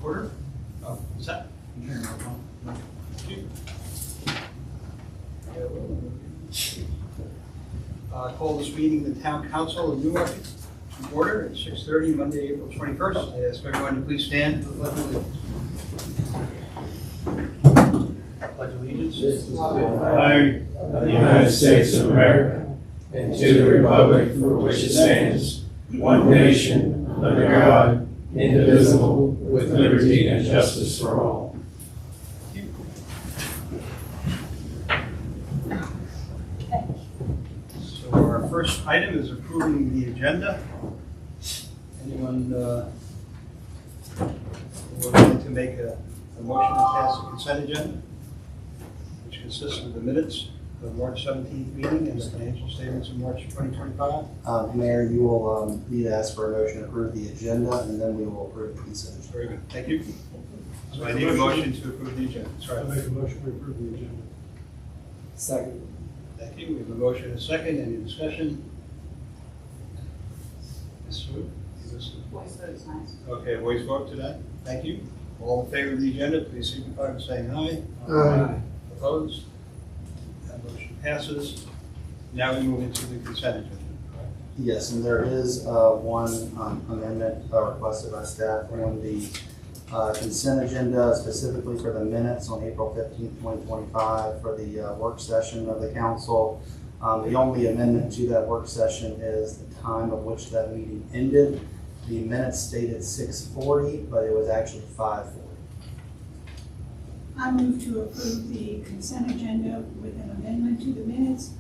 Order. Set. Call this meeting the Town Council of Newmarket to order at 6:30 Monday, April 21st. I ask everyone to please stand for the Pledge of Allegiance. To the flag of the United States of America and to the republic for which it stands, one nation, under God, indivisible, with liberty and justice for all. So our first item is approving the agenda. Anyone would like to make a motion to pass the consent agenda, which consists of the minutes of the March 17th meeting and the financial statements of March 2025? Mayor, you will need to ask for a motion to approve the agenda, and then we will approve the consent agenda. Very good, thank you. So I need a motion to approve the agenda. I Sorry. make a motion to approve the agenda. Second. Thank you. We have a motion and a second. Any discussion? Ms. Wu? Is this- Voice vote is nice. Okay, voice vote today. Thank you. All in favor of the agenda, please signify by saying aye. Aye. Opposed? That motion passes. Now we move into the consent agenda. Yes, and there is one amendment requested by staff on the consent agenda, specifically for the minutes on April 15th, 2025, for the work session of the council. The only amendment to that work session is the time of which that meeting ended. The minutes stated 6:40, but it was actually 5:40. I move to approve the consent agenda with an amendment to the minutes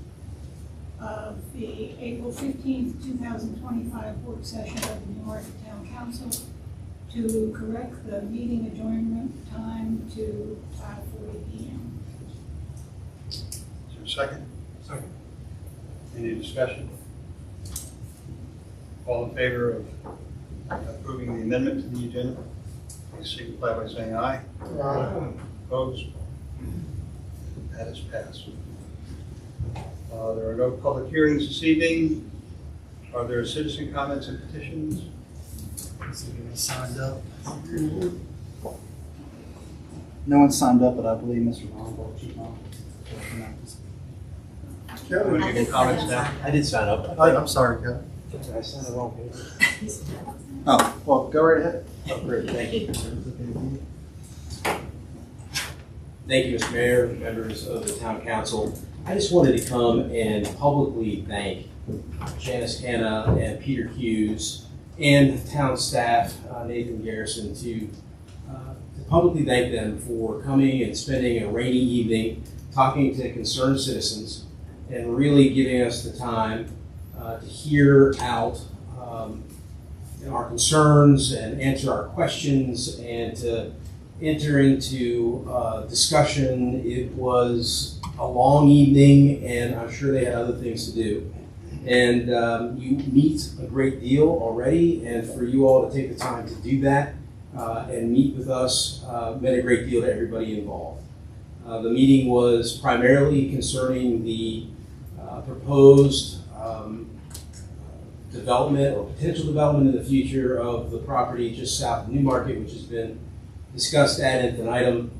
of the April 15th, 2025 work session of the Newmarket Town Council to correct the meeting adjournment time to 5:40 p.m. Is there a second? Second. Any discussion? All in favor of approving the amendment to the agenda, please signify by saying aye. Opposed? That is passed. There are no public hearings this evening. Are there citizen comments and petitions? Signed up. No one signed up, but I believe Mr. Ron, Chief Ron. Want to make comments now? I did sign up. I'm sorry, Kevin. I signed the wrong page. Oh, well, go right ahead. Oh, great, thank you. Thank you, Mr. Mayor, members of the Town Council. I just wanted to come and publicly thank Janice Hanna and Peter Hughes and town staff, Nathan Garrison, to publicly thank them for coming and spending a rainy evening talking to concerned citizens and really giving us the time to hear out our concerns and answer our questions and to enter into discussion. It was a long evening, and I'm sure they had other things to do. And you meet a great deal already, and for you all to take the time to do that and meet with us meant a great deal to everybody involved. The meeting was primarily concerning the proposed development or potential development in the future of the property just south of Newmarket, which has been discussed ad infinitum.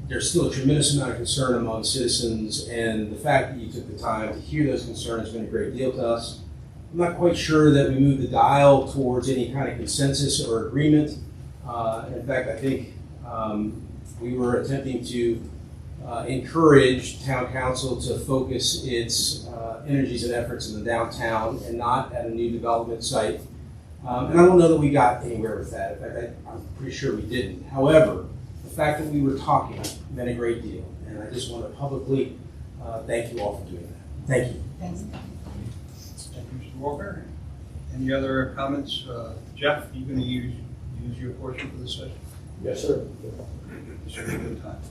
There's still a tremendous amount of concern among citizens, and the fact that you took the time to hear those concerns has been a great deal to us. I'm not quite sure that we moved the dial towards any kind of consensus or agreement. In fact, I think we were attempting to encourage town council to focus its energies and efforts in the downtown and not at a new development site. And I don't know that we got anywhere with that. In fact, I'm pretty sure we didn't. However, the fact that we were talking meant a great deal. And I just want to publicly thank you all for doing that. Thank you. Thanks. Thank you, Mr. Walker. Any other comments? Jeff, are you going to use your portion for this session? Yes, sir. This should be a good time.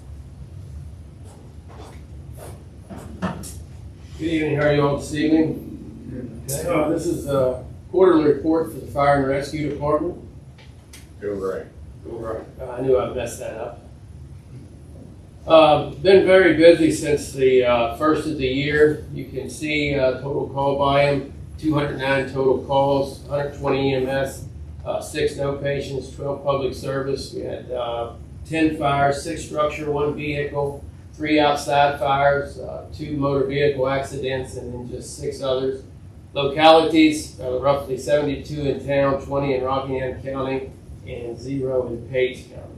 Good evening, how are you all this evening? This is a quarterly report for the Fire and Rescue Department. Doing great. I knew I messed that up. Been very busy since the first of the year. You can see total call volume, 209 total calls, 120 EMS 6 no patients, 12 public service. We had 10 fires, 6 structure, 1 vehicle, 3 outside fires, 2 motor vehicle accidents, and then just 6 others. Localities, roughly 72 in town, 20 in Rockingham County, and 0 in Page County.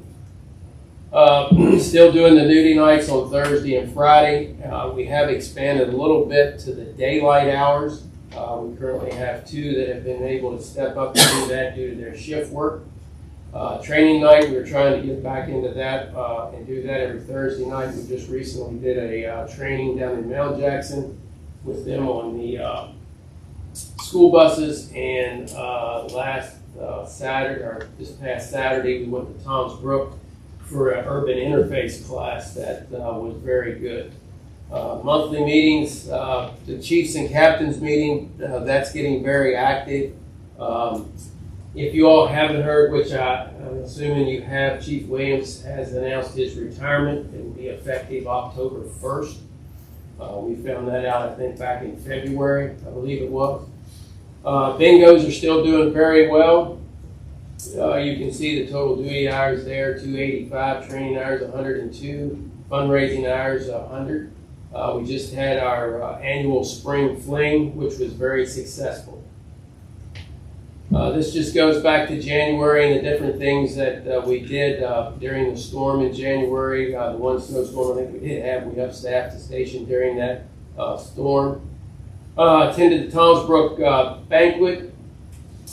Still doing the nudie nights on Thursday and Friday. We have expanded a little bit to the daylight hours. We currently have 2 that have been able to step up and do that due to their shift work. Training night, we're trying to get back into that and do that every Thursday night. We just recently did a training down in Mount Jackson with them on the school buses, and last Saturday, or this past Saturday, we went to Tom's Brook for an urban interface class that was very good. Monthly meetings, the chiefs and captains meeting, that's getting very active. If you all haven't heard, which I'm assuming you have, Chief Williams has announced his retirement. It will be effective October 1st. We found that out, I think, back in February, I believe it was. Bingos are still doing very well. You can see the total duty hours there, 285, training hours 102, fundraising hours 100. We just had our annual spring fling, which was very successful. This just goes back to January and the different things that we did during the storm in January. The one snowstorm I think we did have, we upstaffed the station during that storm. Attended the Tom's Brook banquet,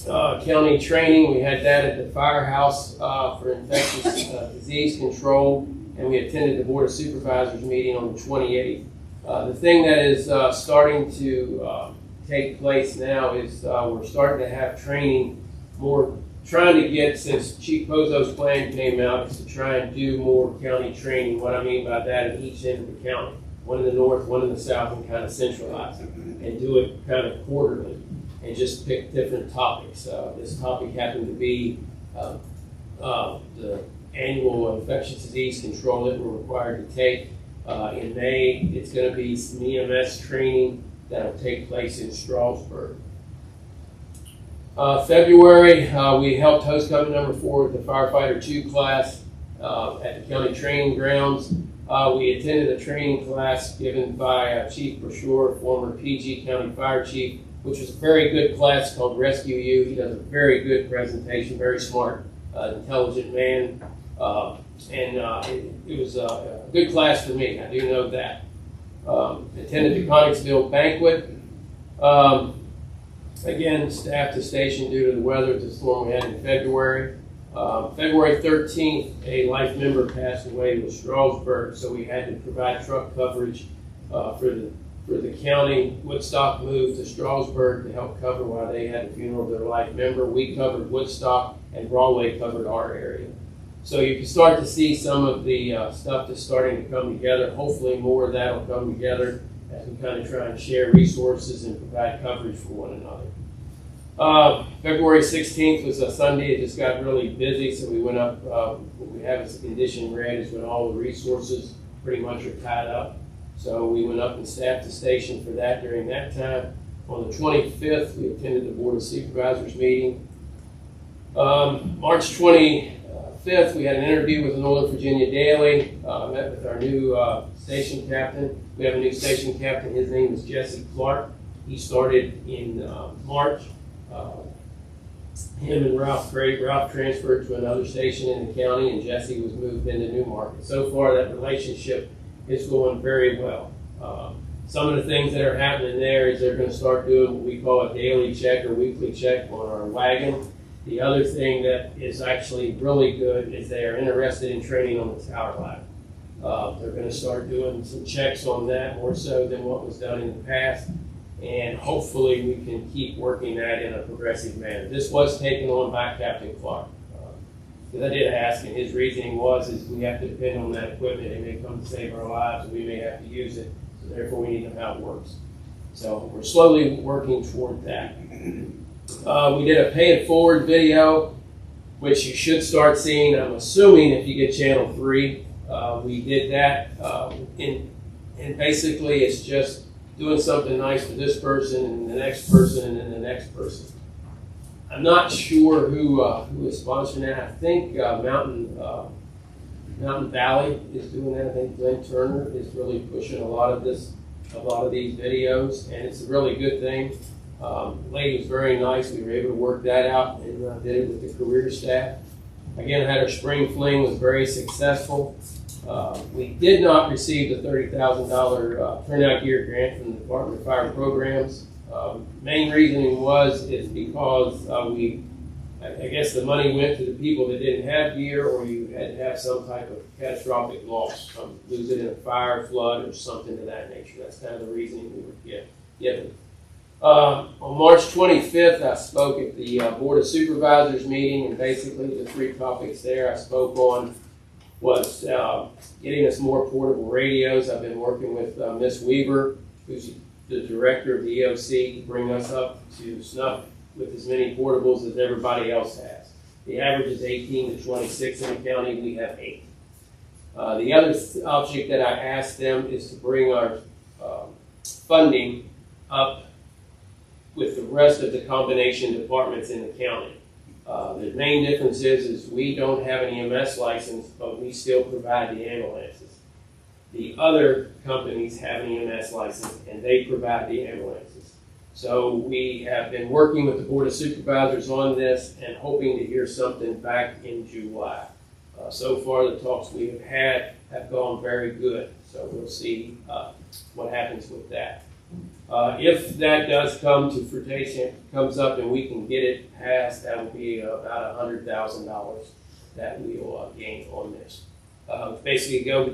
county training. We had that at the firehouse for infectious disease control, and we attended the Board of Supervisors meeting on the 28th. The thing that is starting to take place now is we're starting to have training more, trying to get, since Chief Pozo's plan came out, is to try and do more county training. What I mean by that is each end of the county, one in the north, one in the south, and kind of centralize it and do it kind of quarterly and just pick different topics. This topic happened to be the annual infectious disease control that we're required to take. In May, it's going to be some EMS training that will take place in Strasburg. February, we helped host company number 4 with the Firefighter 2 class at the county training grounds. We attended a training class given by Chief Brochure, former PG County Fire Chief, which was a very good class called Rescue You. He does a very good presentation, very smart, intelligent man. It was a good class for me, I do know that. Attended the Connicksville banquet. Again, staffed the station due to the weather, the storm we had in February. February 13th, a life member passed away with Strasburg, so we had to provide truck coverage for the county. Woodstock moved to Strasburg to help cover while they had the funeral of their life member. We covered Woodstock, and Broadway covered our area. So you can start to see some of the stuff that's starting to come together. Hopefully more of that will come together as we kind of try and share resources and provide coverage for one another. February 16th was a Sunday. It just got really busy, so we went up. What we have as a condition red is when all the resources pretty much are tied up. So we went up and staffed the station for that during that time. On the 25th, we attended the Board of Supervisors meeting. March 25th, we had an interview with the Northern Virginia Daily. Met with our new station captain. We have a new station captain. His name is Jesse Clark. He started in March. Him and Ralph Craig. Ralph transferred to another station in the county, and Jesse was moved into Newmarket. So far, that relationship is going very well. Some of the things that are happening there is they're going to start doing what we call a daily check or weekly check on our wagon. The other thing that is actually really good is they are interested in training on the tower ladder. They're going to start doing some checks on that more so than what was done in the past. And hopefully we can keep working that in a progressive manner. This was taken on by Captain Clark. Because I did ask, and his reasoning was is we have to depend on that equipment. It may come to save our lives, and we may have to use it. So therefore we need to know how it works. So we're slowly working toward that. We did a pay it forward video, which you should start seeing, I'm assuming, if you get channel 3. We did that, and basically it's just doing something nice for this person and the next person and then the next person. I'm not sure who is sponsoring that. I think Mountain Valley is doing that. I think Glenn Turner is really pushing a lot of these videos, and it's a really good thing. The lady was very nice. We were able to work that out and did it with the career staff. Again, I had our spring fling, was very successful. We did not receive the $30,000 turnout gear grant from the Department of Fire Programs. Main reasoning is because I guess the money went to the people that didn't have gear, or you had to have some type of catastrophic loss, lose it in a fire, flood, or something of that nature. That's kind of the reasoning we were given. On March 25th, I spoke at the Board of Supervisors meeting, and basically the three topics there I spoke on was getting us more portable radios. I've been working with Miss Weaver, who's the director of the EOC, to bring us up to snuff with as many portables as everybody else has. The average is 18 to 26 in the county. We have 8. The other object that I asked them is to bring our funding up with the rest of the combination departments in the county. The main difference is we don't have an EMS license, but we still provide the ambulances. The other companies have an EMS license, and they provide the ambulances. So we have been working with the Board of Supervisors on this and hoping to hear something back in July. So far, the talks we have had have gone very good, so we'll see what happens with that. If that does come to fruition, comes up and we can get it passed, that will be about $100,000 that we will gain on this. Basically go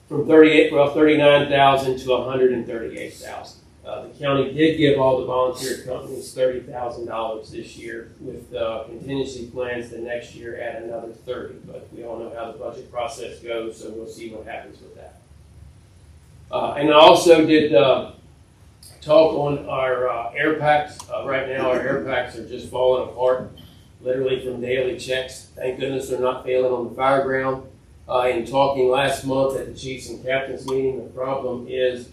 from 39,000 to 138,000. The county did give all the volunteer companies $30,000 this year, with contingency plans the next year at another 30. But we all know how the budget process goes, so we'll see what happens with that. And I also did talk on our air packs. Right now, our air packs are just falling apart, literally from daily checks. Thank goodness they're not failing on the fire ground. In talking last month at the Chiefs and Captains meeting, the problem is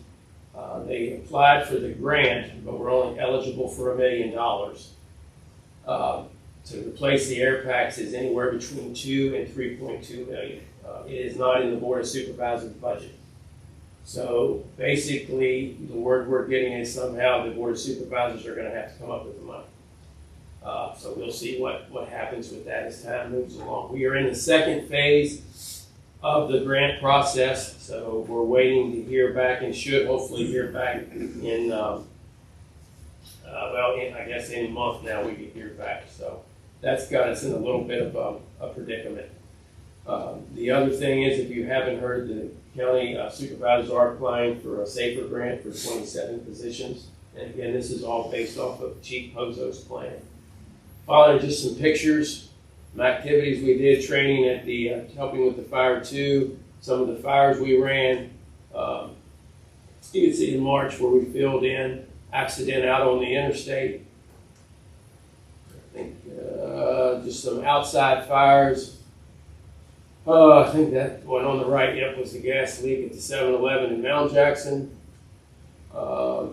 they applied for the grant, but we're only eligible for $1 million. To replace the air packs is anywhere between $2 and $3.2 million. It is not in the Board of Supervisors budget. So basically, the word we're getting is somehow the Board of Supervisors are going to have to come up with the money. So we'll see what happens with that as time moves along. We are in the second phase of the grant process, so we're waiting to hear back and should hopefully hear back in, I guess any month now we can hear back. So that's got us in a little bit of a predicament. The other thing is, if you haven't heard, the county supervisors are applying for a SAFER grant for 27 positions. And again, this is all based off of Chief Pozo's plan. Following just some pictures, some activities we did, training at the, helping with the Fire 2, some of the fires we ran. You can see in March where we filled in, accident out on the interstate. I think just some outside fires. I think that one on the right, yep, was the gas leak at the 7-Eleven in Mount Jackson. Are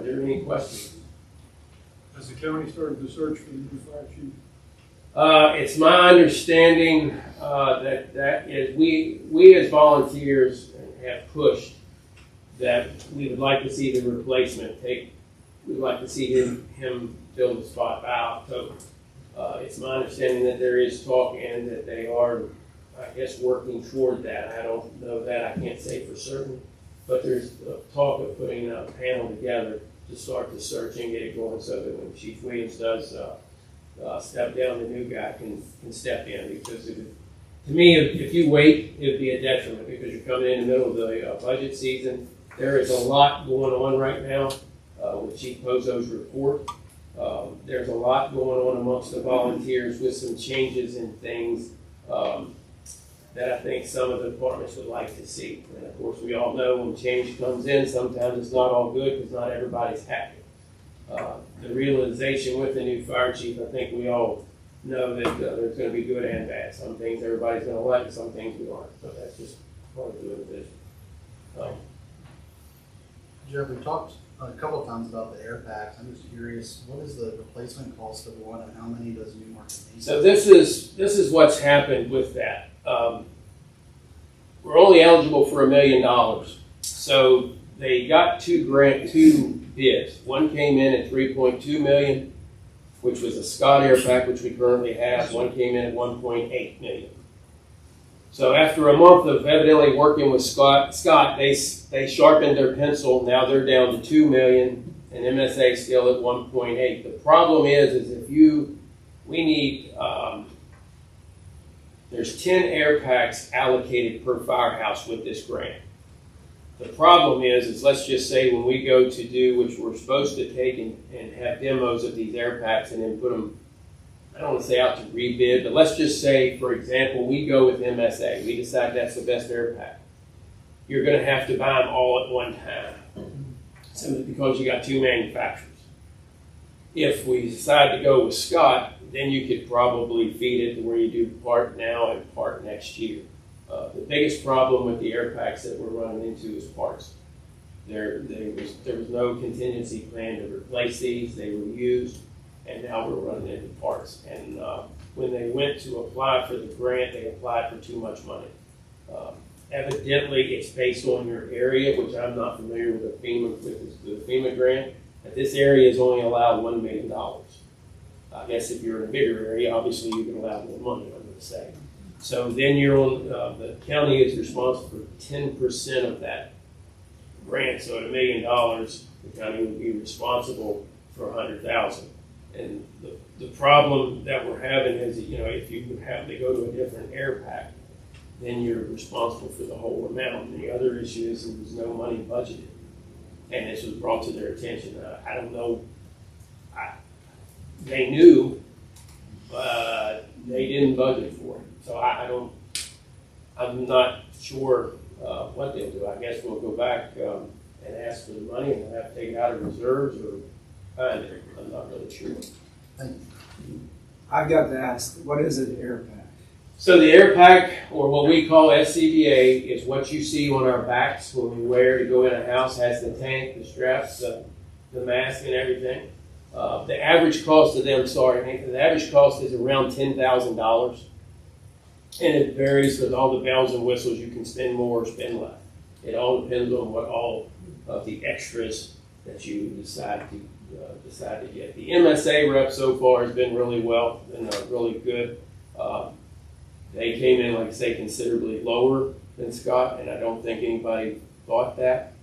there any questions? Has the county started the search for the new fire chief? It's my understanding that is we as volunteers have pushed that we would like to see the replacement we'd like to see him fill the spot by October. It's my understanding that there is talk and that they are, I guess, working toward that. I don't know that. I can't say for certain. But there's talk of putting a panel together to start the search and get it going so that when Chief Williams does step down, the new guy can step in. Because to me, if you wait, it would be a detriment because you're coming in the middle of the budget season. There is a lot going on right now with Chief Pozo's report. There's a lot going on amongst the volunteers with some changes in things that I think some of the departments would like to see. And of course, we all know when change comes in, sometimes it's not all good because not everybody's happy. The realization with the new fire chief, I think we all know that there's going to be good and bad. Some things everybody's going to like, and some things we aren't. So that's just part of doing business. Did you have any talks a couple of times about the air packs. I'm just curious, what is the replacement cost of one and how many does Newmarket need? So this is what's happened with that. We're only eligible for $1 million. So they got two bids. One came in at 3.2 million, which was a Scott air pack, which we currently have. One came in at 1.8 million. So after a month of evidently working with Scott, they sharpened their pencil. Now they're down to 2 million, and MSA still at 1.8. The problem is if we need, there's 10 air packs allocated per firehouse with this grant. The problem is let's just say when we go to do, which we're supposed to take and have demos of these air packs and then put them, I don't want to say out to rebid, but let's just say, for example, we go with MSA. We decide that's the best air pack. You're going to have to buy them all at one time, simply because you got two manufacturers. If we decide to go with Scott, then you could probably feed it to where you do part now and part next year. The biggest problem with the air packs that we're running into is parts. There was no contingency plan to replace these. They were used, and now we're running into parts. And when they went to apply for the grant, they applied for too much money. Evidently, it's based on your area, which I'm not familiar with the FEMA grant. But this area is only allowed $1 million. I guess if you're in a bigger area, obviously you can allow more money, I'm going to say. So then you're on, the county is responsible for 10% of that grant. So at $1 million, the county would be responsible for $100,000. And the problem that we're having is, if you have to go to a different air pack, then you're responsible for the whole amount. And the other issue is there was no money budgeted. And this was brought to their attention. I don't know. They knew, but they didn't budget for it. So I'm not sure what they'll do. I guess we'll go back and ask for the money, and we'll have to take it out of reserves or find it. I'm not really sure. I've got to ask, what is an air pack? So the air pack, or what we call SCBA, is what you see on our backs when we wear to go in a house. Has the tank, the straps, the mask, and everything. The average cost of them, the average cost is around $10,000. And it varies with all the bells and whistles. You can spend more or spend less. It all depends on what all of the extras that you decide to get. The MSA rep so far has been really well and really good. They came in, like I say, considerably lower than Scott, and I don't think anybody thought that.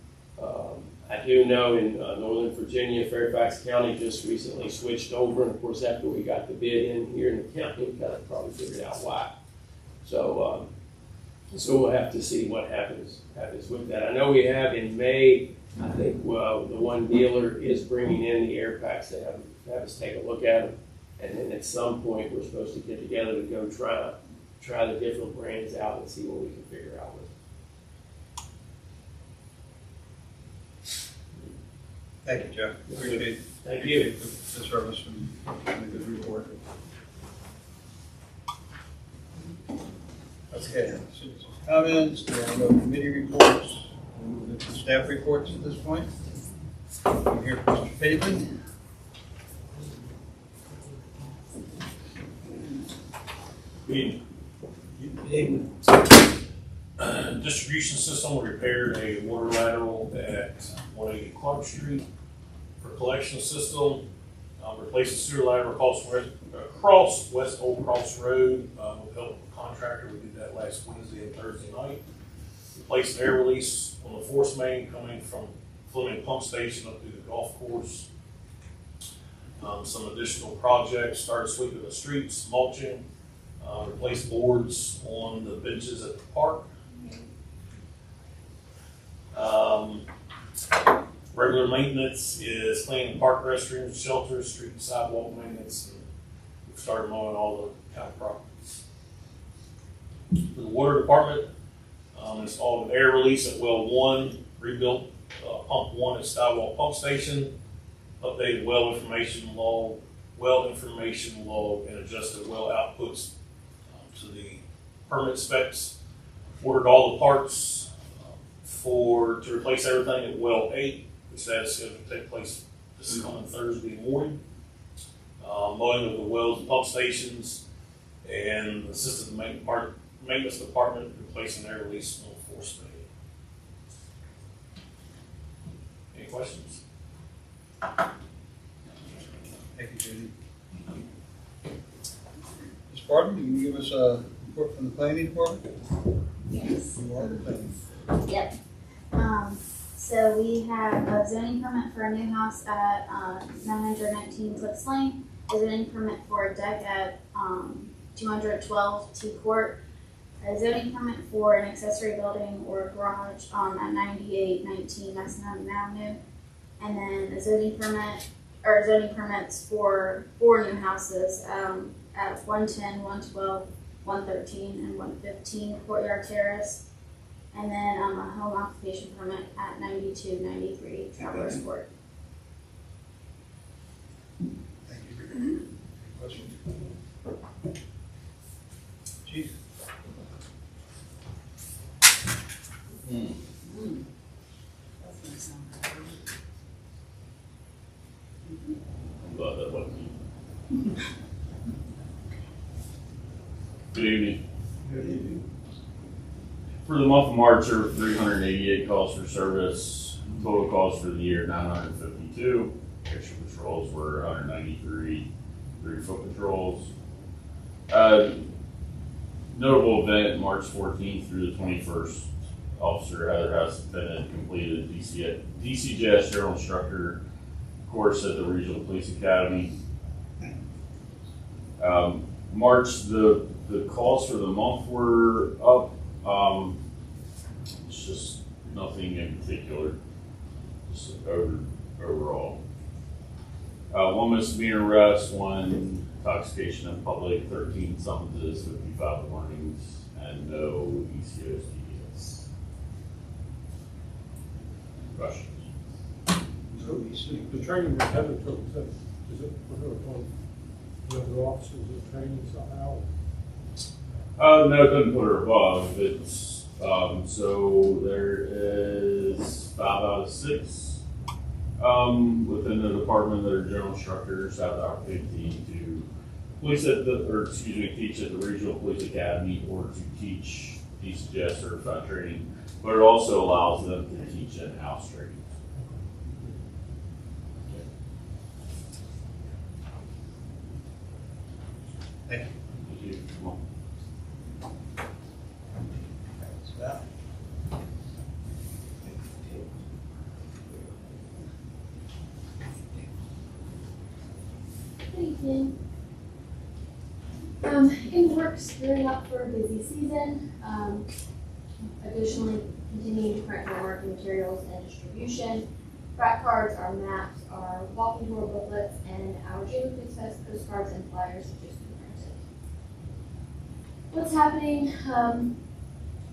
I do know in Northern Virginia, Fairfax County just recently switched over, and of course after we got the bid in here in the county, we kind of probably figured out why. So we'll have to see what happens with that. I know we have in May, I think, the one dealer is bringing in the air packs to have us take a look at them. And then at some point, we're supposed to get together to go try the different brands out and see what we can figure out with them. Thank you, Jeff. Appreciate Thank you. the service and the good report. Okay, citizens' comments, there are no committee reports, we'll move into staff reports at this point. I'm here for Mr. Pavin. Distribution system repaired a water lateral at 180 Clark Street for collection system. Replaced the sewer lateral across West Old Cross Road with help of a contractor. We did that last Wednesday and Thursday night. Replaced the air release on the force main coming from Fleming Pump Station up to the golf course. Some additional projects, started sweeping the streets, mulching, replaced boards on the benches at the park. Regular maintenance is cleaning park restrooms, shelters, street and sidewalk maintenance, and we've started mowing all the town properties. For the water department, installed an air release at well 1, rebuilt pump 1 at Skywalk Pump Station, updated well information log, and adjusted well outputs to the permit specs. Ordered all the parts to replace everything at well 8. which that's going to take place this coming Thursday morning. Mowing of the wells and pump stations, and assistant maintenance department replacing their release on force main. Any questions? Thank you, Judy. Ms. Barton, can you give us a report from the planning department? Yes. You are the planning. Yep. So we have a zoning permit for a new house at 919 Cliffs Lane, a zoning permit for a deck at 212 T Court, a zoning permit for an accessory building or garage at 9819 Massanutten Avenue, and then a zoning permits for 4 new houses at 110, 112, 113, and 115 Courtyard Terrace, and then a home occupation permit at 9293 Travelers Court. Thank you. Any questions? Chief? I'm glad that wasn't me. Good evening. Good evening. For the month of March, there were 388 calls for service. Total calls for the year, 952. Extra patrols were 193. 3-foot patrols. Notable event, March 14th through the 21st. Officer Heather House Lieutenant completed DCJS General Instructor course at the Regional Police Academy. March, the calls for the month were up. It's just nothing in particular, just overall. 1 misdemeanor arrest, 1 intoxication in public, 13 summonses, 55 warnings, and no ECOs. Questions? The training that Heather took, is it for her on the other officers of training somehow? No, it doesn't put her above. It's, so there is 5 out of 6 within the department that are general instructors have the opportunity to teach at the Regional Police Academy or to teach DCJS certified training, but it also allows them to teach in-house training. Thank you. Thank you. Come on. Val? Good evening. In the works, gearing up for a busy season. Additionally, continuing to print more marketing materials and distribution. Track cards, our maps, our walking tour booklets, and our Jalen Food Fest postcards and flyers have just been printed. What's happening?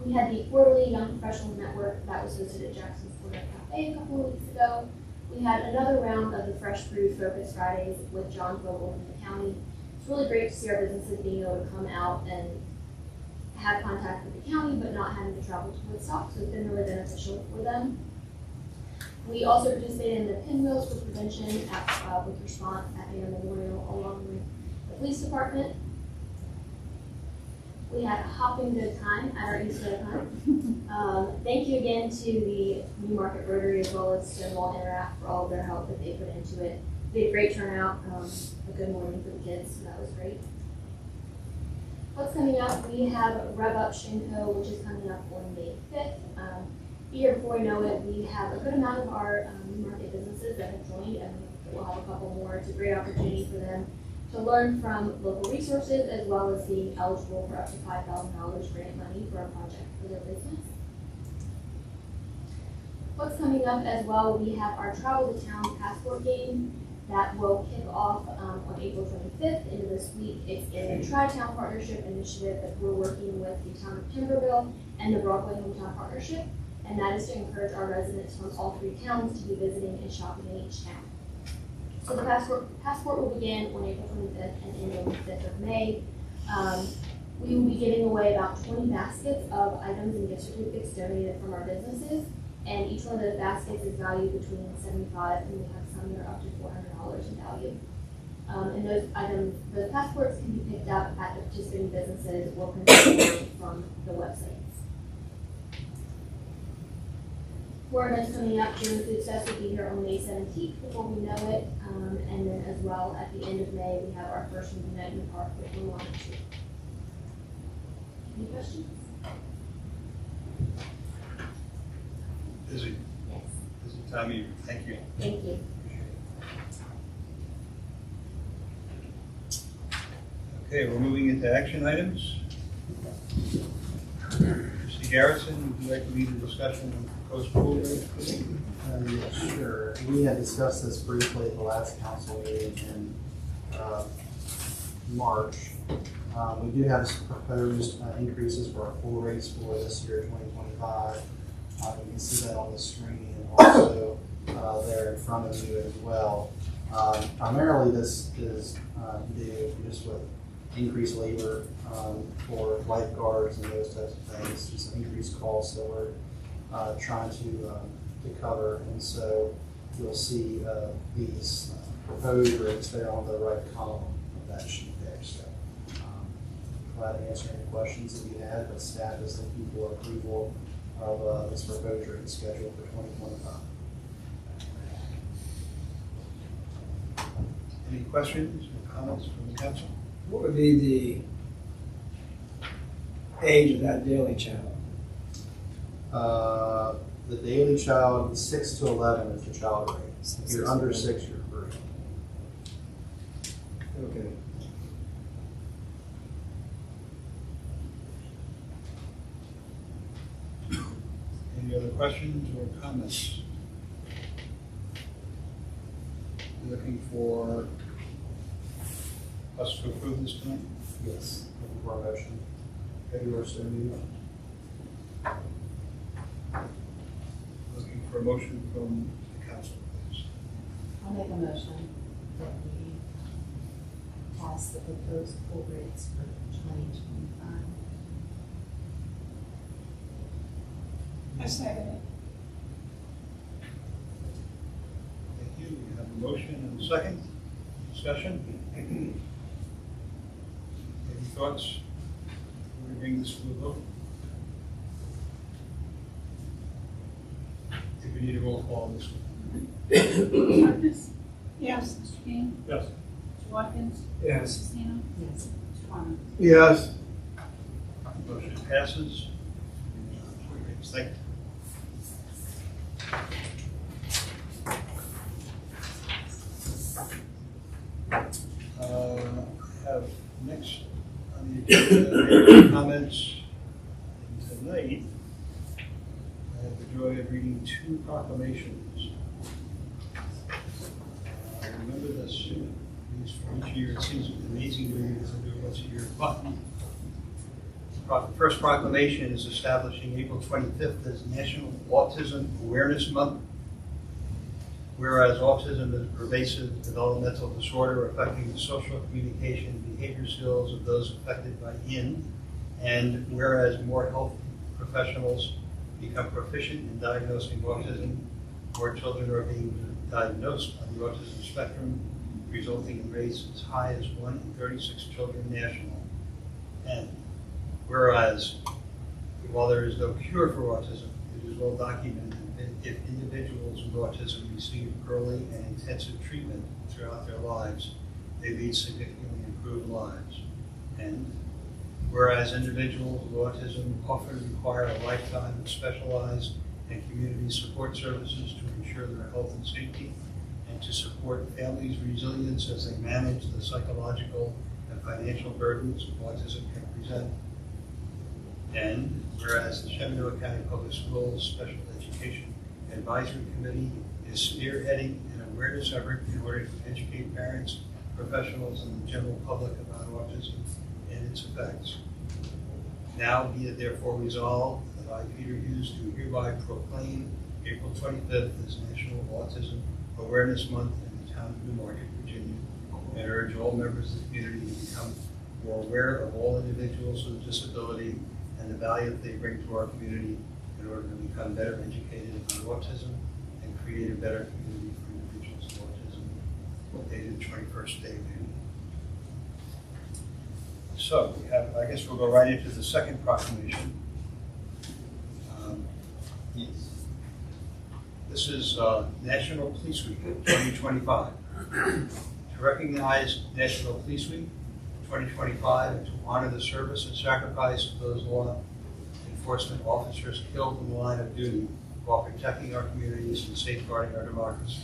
We had the quarterly Young Professional Network that was hosted at Jackson's Florida Cafe a couple of weeks ago. We had another round of the Fresh Food Focus Fridays with John Vogel from the county. It's really great to see our businesses being able to come out and have contact with the county, but not having to travel to Woodstock, so it's been really beneficial for them. We also participated in the Pinwheels for Prevention with response at Mayor Memorial along with the police department. We had a hopping good time at our Easter hunt. Thank you again to the Newmarket Rotary as well as Stonewall Interact for all of their help that they put into it. We had a great turnout, a good morning for the kids, so that was great. What's coming up? We have Rev Up Shinko, which is coming up on May 5th. Here before we know it, we have a good amount of our Newmarket businesses that have joined, and we'll have a couple more. It's a great opportunity for them to learn from local resources as well as being eligible for up to $5,000 grant money for a project for their business. What's coming up as well, we have our Travel to Town passport game that will kick off on April 25th into this week. It's a Tri-Town Partnership initiative that we're working with the Town of Timberville and the Broadway Hometown Partnership, and that is to encourage our residents from all 3 towns to be visiting and shopping in each town. So the passport will begin on April 25th and end on the 5th of May. We will be giving away about 20 baskets of items and gift certificates donated from our businesses. And each one of those baskets is valued between $75 and we have some that are up to $400 in value. And those items, those passports can be picked up at the participating businesses or printed from the websites. For events coming up, June Food Fest will be here on May 17th before we know it. And then as well, at the end of May, we have our first movie night in the park with Blue Line. Any questions? Busy, Yes. busy time of year. Thank you. Thank you. Okay, we're moving into action items. Mr. Garrison, would you like to lead the discussion on proposed pool rate? Yeah, sure. We had discussed this briefly at the last council meeting in March. We do have some proposed increases for our pool rates for this year, 2025. You can see that on the screen and also there in front of you as well. Primarily, this is due just with increased labor for lifeguards and those types of things, just increased costs that we're trying to cover. And so you'll see these proposed rates there on the right column of that sheet there. So glad to answer any questions that you have, but staff is looking for approval of this proposed rate schedule for 2025. Any questions or comments from the council? What would be the age of that daily child? The daily child, 6 to 11 is the child rate. If you're under 6, you're free. Okay. Any other questions or comments? Looking for us to approve this tonight? Yes. Looking for a motion. Okay, you are so moved. Looking for a motion from the council, please. I'll make a motion that we pass the proposed pool rates for 2025. I second it. Thank you. We have a motion and a second. Discussion? Any thoughts before we bring this to a vote? If we need a roll call on this one. Ms. Harkness? Yes. Mr. King? Yes. Mr. Watkins? Yes. Mrs. Nino? Yes. Mr. Farmer? Yes. Motion passes. Thank you. Have next on the agenda comments. And tonight, I have the joy of reading 2 proclamations. I remember this, at least for each year. It seems amazing to me because I do it once a year. But the first proclamation is establishing April 25th as National Autism Awareness Month. Whereas autism is a pervasive developmental disorder affecting the social, communication, and behavior skills of those affected by it, and whereas more health professionals become proficient in diagnosing autism, more children are being diagnosed on the autism spectrum, resulting in rates as high as 1 in 36 children nationally. And whereas, while there is no cure for autism, it is well documented that if individuals with autism receive early and intensive treatment throughout their lives, they lead significantly improved lives. And whereas individuals with autism often require a lifetime of specialized and community support services to ensure their health and safety, and to support families' resilience as they manage the psychological and financial burdens autism can present. And whereas the Shenandoah County Public Schools Special Education Advisory Committee is spearheading an awareness effort in order to educate parents, professionals, and the general public about autism and its effects. Now be it therefore resolved that I, Peter Hughes, do hereby proclaim April 25th as National Autism Awareness Month in the town of Newmarket, Virginia, and urge all members of the community to become more aware of all individuals with disability and the value that they bring to our community, in order to become better educated on autism and create a better community for individuals with autism, dated 21st day of May. So, we have, I guess we'll go right into the second proclamation. This is National Police Week 2025. To recognize National Police Week 2025 and to honor the service and sacrifice of those law enforcement officers killed in the line of duty while protecting our communities and safeguarding our democracy.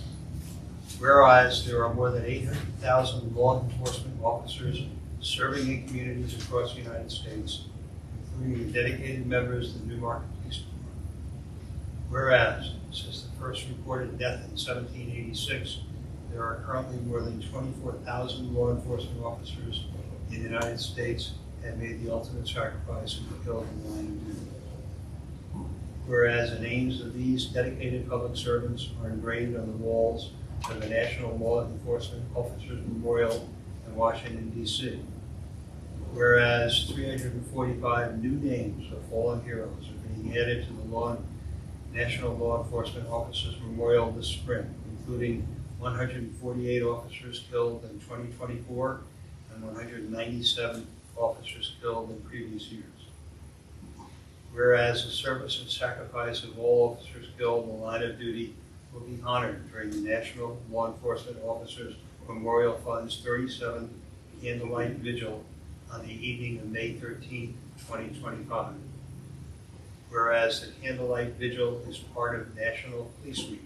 Whereas there are more than 800,000 law enforcement officers serving in communities across the United States, including the dedicated members of the Newmarket Police Department. Whereas, since the first reported death in 1786, there are currently more than 24,000 law enforcement officers in the United States have made the ultimate sacrifice and were killed in the line of duty. Whereas the names of these dedicated public servants are engraved on the walls of the National Law Enforcement Officers Memorial in Washington, D.C. Whereas 345 new names of fallen heroes are being added to the National Law Enforcement Officers Memorial this spring, including 148 officers killed in 2024 and 197 officers killed in previous years. Whereas the service and sacrifice of all officers killed in the line of duty will be honored during the National Law Enforcement Officers Memorial Fund's 37th Candlelight Vigil on the evening of May 13, 2025. Whereas the Candlelight Vigil is part of National Police Week,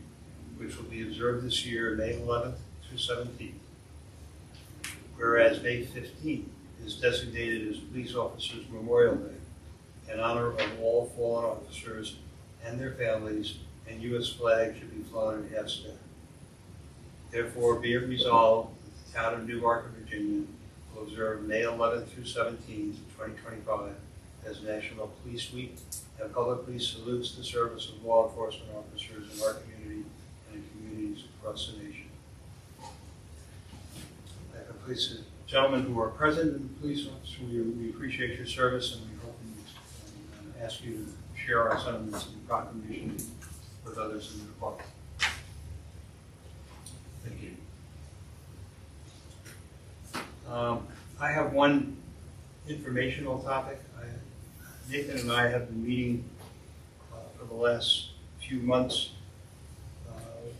which will be observed this year, May 11th through 17th. Whereas May 15th is designated as Police Officers Memorial Day, in honor of all fallen officers and their families, and U.S. flag should be flown at half-staff. Therefore, be it resolved that the town of Newmarket, Virginia, will observe May 11th through 17th, 2025 as National Police Week, and publicly salutes the service of law enforcement officers in our community and in communities across the nation. That completes the gentlemen who are present in the police office. We appreciate your service, and we hope and ask you to share our sentiments and proclamation with others in the department. Thank you. I have one informational topic. Nathan and I have been meeting for the last few months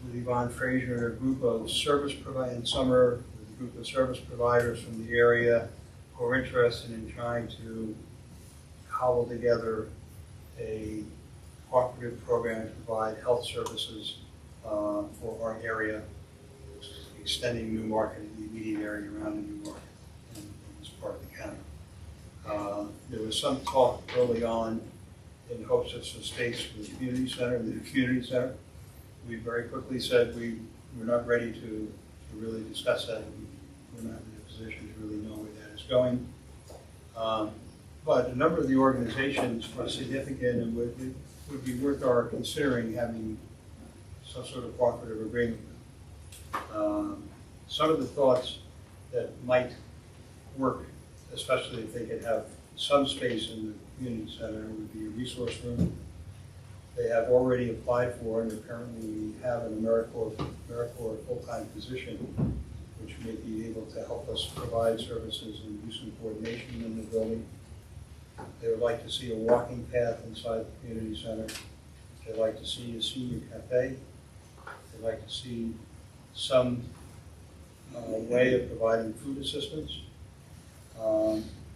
with Yvonne Frazier and a group of service providers in summer, with a group of service providers from the area who are interested in trying to cobble together a cooperative program to provide health services for our area, extending Newmarket and the immediate area around the Newmarket and this part of the county. There was some talk early on in hopes of some space for the community center and the community center. We very quickly said we're not ready to really discuss that. We're not in a position to really know where that is going. But a number of the organizations are significant and would be worth our considering having some sort of cooperative agreement with. Some of the thoughts that might work, especially if they could have some space in the community center, would be a resource room. They have already applied for, and apparently we have an AmeriCorps full-time position, which may be able to help us provide services and do some coordination in the building. They would like to see a walking path inside the community center. They'd like to see a senior cafe. They'd like to see some way of providing food assistance.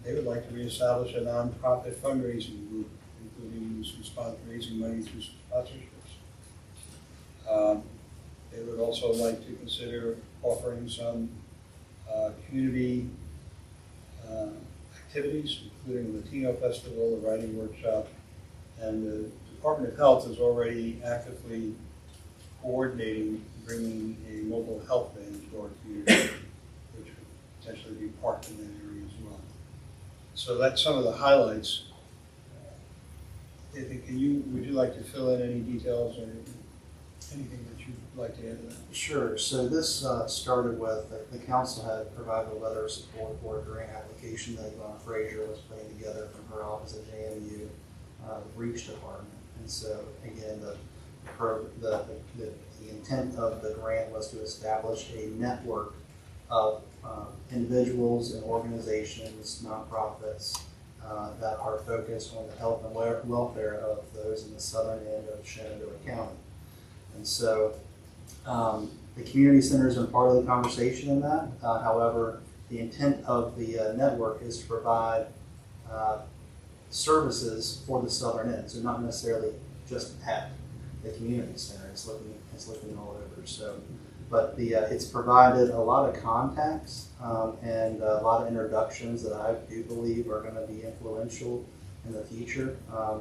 They would like to reestablish a nonprofit fundraising group, including raising money through sponsorships. They would also like to consider offering some community activities, including the Latino Festival, the writing workshop, and the Department of Health is already actively coordinating bringing a mobile health van to our community, which would potentially be parked in that area as well. So that's some of the highlights. Would you like to fill in any details or anything that you'd like to add to that? Sure. So this started with the council had provided a letter of support for a grant application that Yvonne Frazier was putting together from her office at JMU, the Breach Department. And so, again, the intent of the grant was to establish a network of individuals and organizations, nonprofits, that are focused on the health and welfare of those in the southern end of Shenandoah County. And so the community center has been part of the conversation in that. However, the intent of the network is to provide services for the southern end, so not necessarily just at the community center. It's looking all over. So, but it's provided a lot of contacts and a lot of introductions that I do believe are going to be influential in the future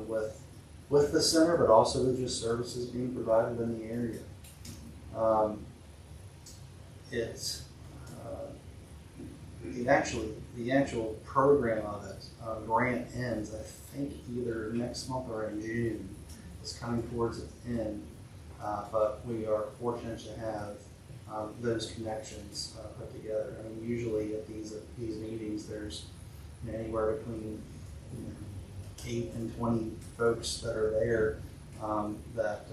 with the center, but also with just services being provided in the area. The actual program of it, grant ends, I think either next month or in June. It's coming towards its end, but we are fortunate to have those connections put together. I mean, usually at these meetings, there's anywhere between 8 and 20 folks that are there that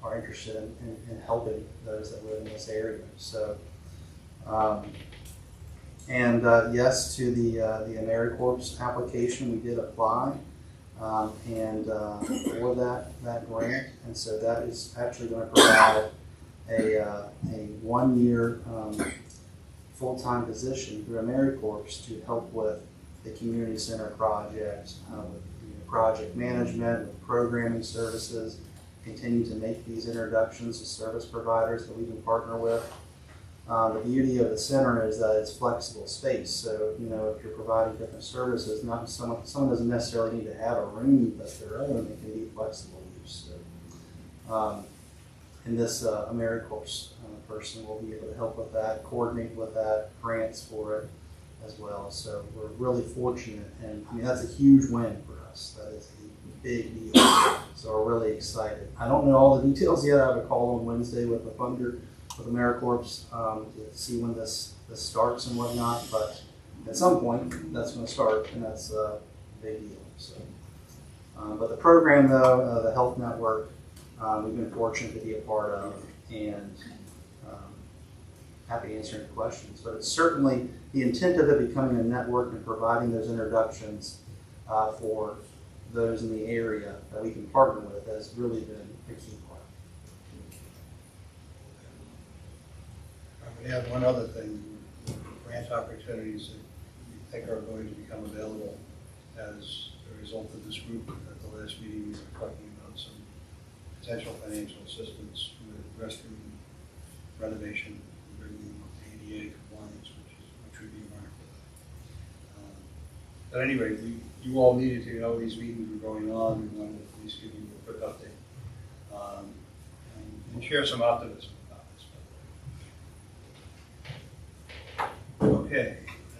are interested in helping those that live in this area. So, yes, to the AmeriCorps application, we did apply for that grant, and so that is actually going to provide a 1-year full-time position through AmeriCorps to help with the community center project, with project management, with programming services, continue to make these introductions to service providers that we can partner with. The beauty of the center is that it's flexible space. So, if you're providing different services, not someone doesn't necessarily need to have a room that's their own. It can be flexible use. So, and this AmeriCorps person will be able to help with that, coordinate with that, grants for it as well. So we're really fortunate, and I mean that's a huge win for us. That is a big deal. So we're really excited. I don't know all the details yet. I have a call on Wednesday with the funder, with AmeriCorps, to see when this starts and whatnot. But at some point, that's going to start, and that's a big deal. So, but the program, though, the Health Network, we've been fortunate to be a part of, and happy to answer any questions. But it's certainly the intent of it becoming a network and providing those introductions for those in the area that we can partner with has really been a key part. We have one other thing, grant opportunities that we think are going to become available as a result of this group. At the last meeting, we were talking about some potential financial assistance with restroom renovation, bringing ADA compliance, which would be wonderful. At any rate, you all needed to know these meetings were going on. We wanted to at least give you a quick update and share some optimism about this. Okay,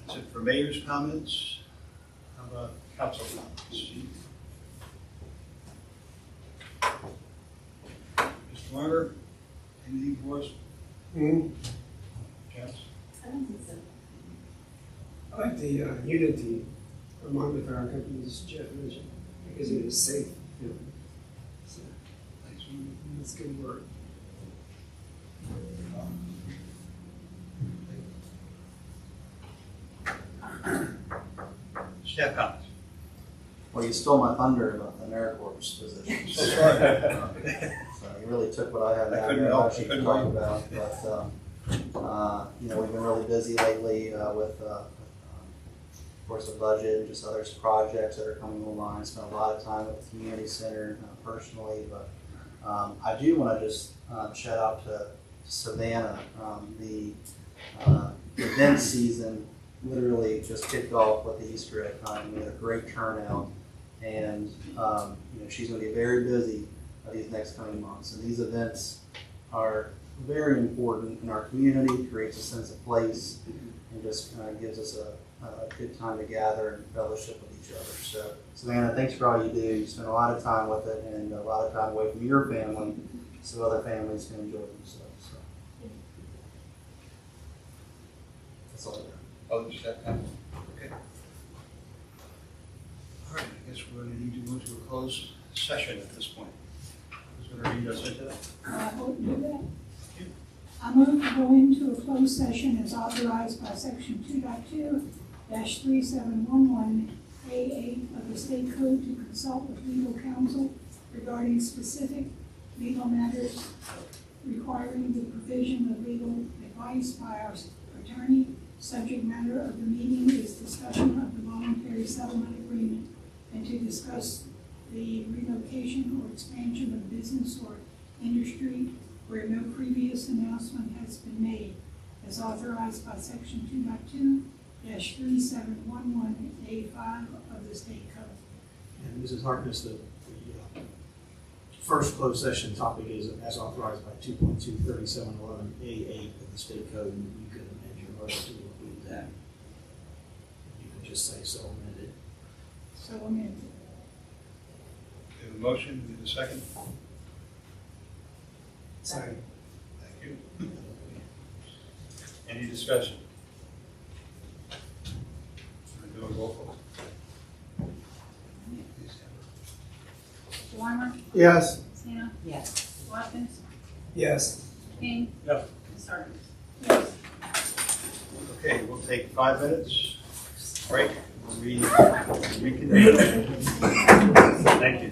that's it for mayor's comments. How about council comments? Mr. Marner, anything for us? Chance? I don't think so. I like the unity among the power companies Jeff mentioned, because it is safe. So, that's good work. Staff comments. Well, you stole my thunder about the AmeriCorps position. So sorry. So you really took what I had I down couldn't there help. actually I couldn't to talk wait. about. But, we've been really busy lately with, of course, the budget and just other projects that are coming online. Spent a lot of time at the community center personally, but I do want to just shout out to Savannah. The event season literally just kicked off with the Easter egg hunt. We had a great turnout, and she's going to be very busy these next coming months. And these events are very important in our community, creates a sense of place, and just gives us a good time to gather and fellowship with each other. So, Savannah, thanks for all you do. You spend a lot of time with it and a lot of time away from your family so other families can enjoy themselves. So. That's all I got. Other staff comments? Okay. All right, I guess we're going to need to move to a closed session at this point. going to read us into that? I will do that. I move to go into a closed session as authorized by section 2.2-3711A8 of the state code to consult with legal counsel regarding specific legal matters requiring the provision of legal advice by our attorney. Subject matter of the meeting is discussion of the voluntary settlement agreement and to discuss the relocation or expansion of business or industry where no previous announcement has been made, as authorized by section 2.2-3711A5 of the state code. And Mrs. Harkness, the first closed session topic is as authorized by 2.2-3711A8 of the state code, and you can amend your motion to include that. You can just say so amended. So amended. We have a motion, we have a second. Second. Thank you. Any discussion? We'll do a roll call. Please, Deborah. Weimer? Yes. Sina? Yes. Watkins? Yes. King? Yes. Ms. Harkins? Yes. Okay, we'll take 5 minutes break. We'll reconvene. Thank you.